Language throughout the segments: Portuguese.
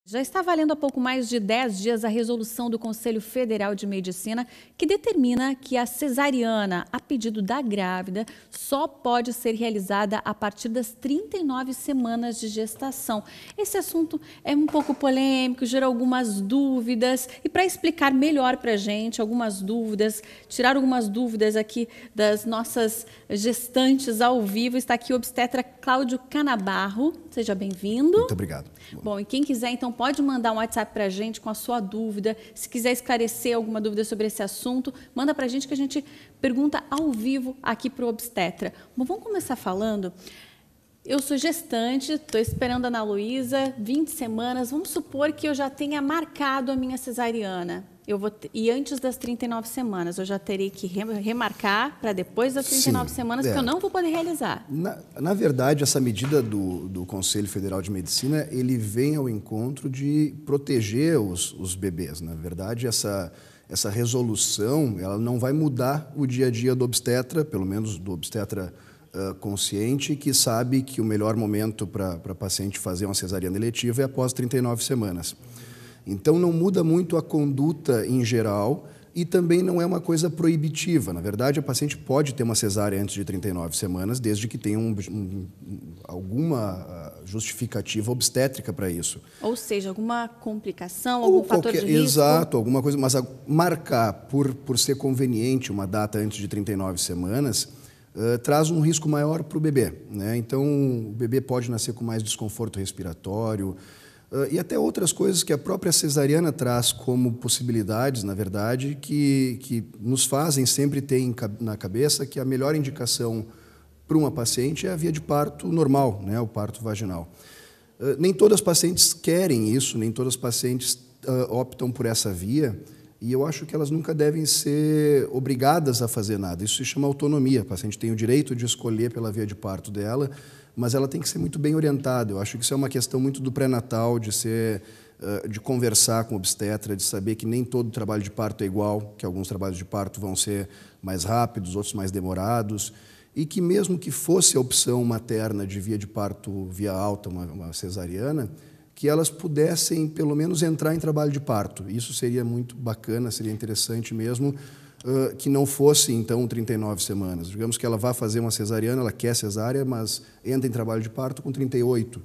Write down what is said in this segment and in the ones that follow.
Já está valendo há pouco mais de 10 dias a resolução do Conselho Federal de Medicina que determina que a cesariana, a pedido da grávida, só pode ser realizada a partir das 39 semanas de gestação. Esse assunto é um pouco polêmico, gerou algumas dúvidas. E para explicar melhor para a gente algumas dúvidas, tirar algumas dúvidas aqui das nossas gestantes ao vivo, está aqui o obstetra Cláudio Canabarro. Seja bem-vindo. Muito obrigado. Bom, e quem quiser, então, pode mandar um WhatsApp para a gente com a sua dúvida. Se quiser esclarecer alguma dúvida sobre esse assunto, manda para a gente que a gente pergunta ao vivo aqui para o obstetra. Bom, vamos começar falando. Eu sou gestante, estou esperando a Ana Luísa, 20 semanas. Vamos supor que eu já tenha marcado a minha cesariana. E antes das 39 semanas, eu já terei que remarcar para depois das 39 semanas, porque eu não vou poder realizar. Na verdade, essa medida do Conselho Federal de Medicina, ele vem ao encontro de proteger os bebês. Na verdade, essa resolução, ela não vai mudar o dia a dia do obstetra, pelo menos do obstetra consciente, que sabe que o melhor momento para a paciente fazer uma cesariana eletiva é após 39 semanas. Então, não muda muito a conduta em geral e também não é uma coisa proibitiva. Na verdade, a paciente pode ter uma cesárea antes de 39 semanas, desde que tenha alguma justificativa obstétrica para isso. Ou seja, alguma complicação, algum fator de risco? Exato, alguma coisa. Mas marcar por ser conveniente uma data antes de 39 semanas traz um risco maior para o bebê, né? Então, o bebê pode nascer com mais desconforto respiratório, e até outras coisas que a própria cesariana traz como possibilidades, na verdade, que nos fazem sempre ter na cabeça que a melhor indicação para uma paciente é a via de parto normal, né, o parto vaginal. Nem todas as pacientes querem isso, nem todas as pacientes optam por essa via, e eu acho que elas nunca devem ser obrigadas a fazer nada. Isso se chama autonomia. A paciente tem o direito de escolher pela via de parto dela, mas ela tem que ser muito bem orientada. Eu acho que isso é uma questão muito do pré-natal, de conversar com o obstetra, de saber que nem todo trabalho de parto é igual, que alguns trabalhos de parto vão ser mais rápidos, outros mais demorados, e que mesmo que fosse a opção materna de via de parto via alta, uma cesariana, que elas pudessem, pelo menos, entrar em trabalho de parto. Isso seria muito bacana, seria interessante mesmo, que não fosse, então, 39 semanas. Digamos que ela vá fazer uma cesariana, ela quer cesárea, mas entra em trabalho de parto com 38,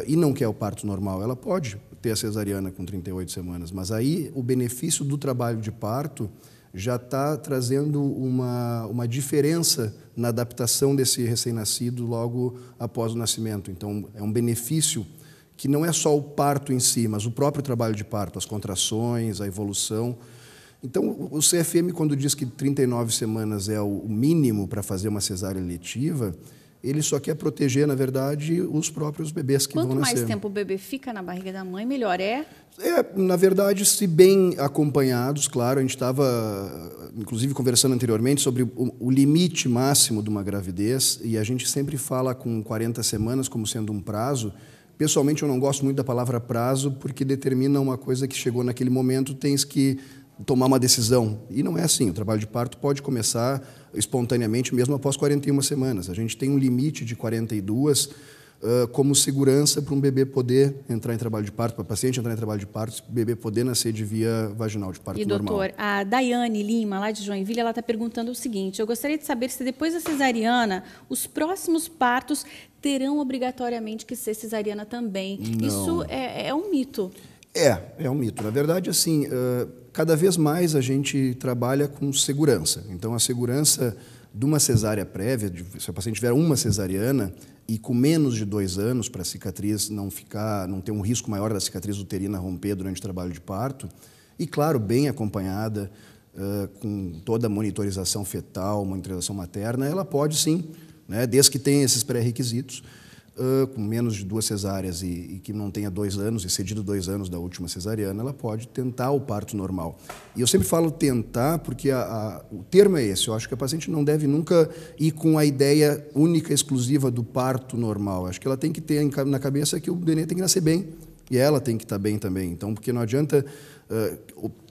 e não quer o parto normal. Ela pode ter a cesariana com 38 semanas, mas aí o benefício do trabalho de parto já está trazendo uma diferença na adaptação desse recém-nascido logo após o nascimento. Então, é um benefício que não é só o parto em si, mas o próprio trabalho de parto, as contrações, a evolução. Então, o CFM, quando diz que 39 semanas é o mínimo para fazer uma cesárea eletiva, ele só quer proteger, na verdade, os próprios bebês que vão nascer. Quanto mais tempo o bebê fica na barriga da mãe, melhor é? Na verdade, se bem acompanhados, claro, a gente estava, inclusive, conversando anteriormente sobre o limite máximo de uma gravidez, e a gente sempre fala com 40 semanas como sendo um prazo. Pessoalmente, eu não gosto muito da palavra prazo, porque determina uma coisa que chegou naquele momento, tens que tomar uma decisão. E não é assim. O trabalho de parto pode começar espontaneamente, mesmo após 41 semanas. A gente tem um limite de 42 como segurança para um bebê poder entrar em trabalho de parto, para a paciente entrar em trabalho de parto, o bebê poder nascer de via vaginal, de parto normal. E, doutor, a Daiane Lima, lá de Joinville, ela está perguntando o seguinte: eu gostaria de saber se depois da cesariana, os próximos partos terão obrigatoriamente que ser cesariana também. Não. Isso é um mito. É um mito. Na verdade, assim, cada vez mais a gente trabalha com segurança. Então, a segurança de uma cesárea prévia, se a paciente tiver uma cesariana e com menos de 2 anos para a cicatriz não ter um risco maior da cicatriz uterina romper durante o trabalho de parto, e, claro, bem acompanhada, com toda a monitorização fetal, monitorização materna, ela pode sim, né, desde que tenha esses pré-requisitos, com menos de 2 cesáreas e que não tenha 2 anos, excedido 2 anos da última cesariana, ela pode tentar o parto normal. E eu sempre falo tentar porque o termo é esse. Eu acho que a paciente não deve nunca ir com a ideia única, exclusiva do parto normal. Acho que ela tem que ter na cabeça que o neném tem que nascer bem e ela tem que estar bem também. Então, porque não adianta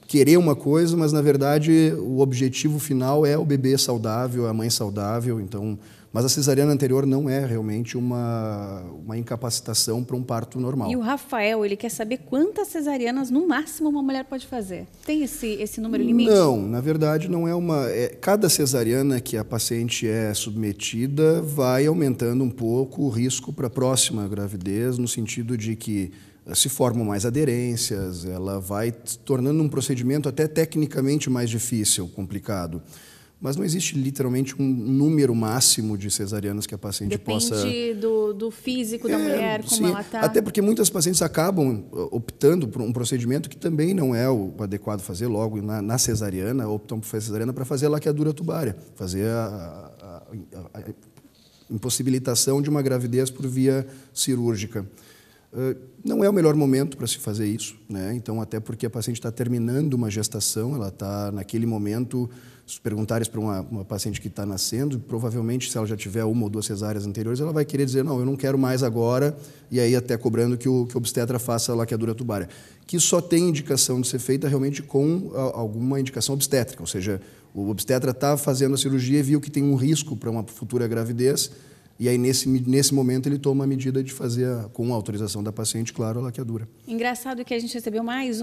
querer uma coisa, mas, na verdade, o objetivo final é o bebê saudável, a mãe saudável. Então, Mas a cesariana anterior não é realmente uma incapacitação para um parto normal. E o Rafael, ele quer saber quantas cesarianas no máximo uma mulher pode fazer. Tem esse número limite? Não, na verdade não é uma... cada cesariana que a paciente é submetida vai aumentando um pouco o risco para a próxima gravidez, no sentido de que se formam mais aderências, ela vai tornando um procedimento até tecnicamente mais difícil, complicado. Mas não existe literalmente um número máximo de cesarianas que a paciente possa... Depende do físico da mulher, como sim, ela está. até porque muitas pacientes acabam optando por um procedimento que também não é o adequado fazer logo na cesariana, optam por fazer cesariana para fazer a laqueadura tubária, fazer a impossibilitação de uma gravidez por via cirúrgica. Não é o melhor momento para se fazer isso, né? Então, até porque a paciente está terminando uma gestação, ela está naquele momento, se perguntares para uma paciente que está nascendo, provavelmente se ela já tiver uma ou duas cesáreas anteriores, ela vai querer dizer, não, eu não quero mais agora, e aí até cobrando que o obstetra faça a laqueadura tubária, que só tem indicação de ser feita realmente com alguma indicação obstétrica, ou seja, o obstetra está fazendo a cirurgia e viu que tem um risco para uma futura gravidez. E aí, nesse momento, ele toma a medida de fazer, com a autorização da paciente, claro, a laqueadura. Engraçado que a gente recebeu mais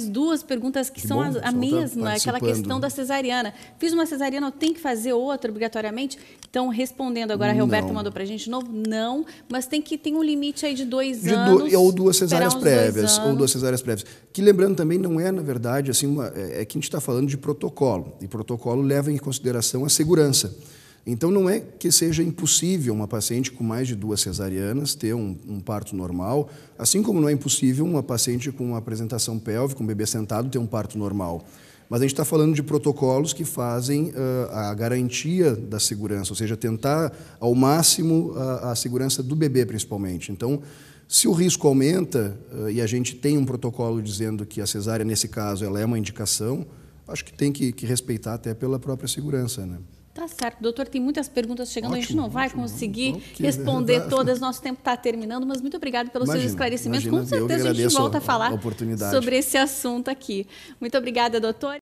duas perguntas que são a mesma, aquela questão da cesariana. Fiz uma cesariana, eu tenho que fazer outra obrigatoriamente? Então, respondendo agora, a Roberta mandou para a gente de novo, não, mas tem um limite aí de 2 anos. Ou 2 cesáreas prévias, ou 2 cesáreas prévias. Que, lembrando também, não é, na verdade, assim, é que a gente está falando de protocolo, e protocolo leva em consideração a segurança. Então, não é que seja impossível uma paciente com mais de 2 cesarianas ter um parto normal, assim como não é impossível uma paciente com uma apresentação pélvica, um bebê sentado, ter um parto normal. Mas a gente está falando de protocolos que fazem a garantia da segurança, ou seja, tentar ao máximo a segurança do bebê, principalmente. Então, se o risco aumenta e a gente tem um protocolo dizendo que a cesárea, nesse caso, ela é uma indicação, acho que tem que respeitar até pela própria segurança, né? Tá certo, doutor, tem muitas perguntas chegando, a gente não vai conseguir não, responder todas, nosso tempo está terminando, mas muito obrigada pelos seus esclarecimentos. Com certeza a gente volta a falar sobre esse assunto aqui. Muito obrigada, doutor.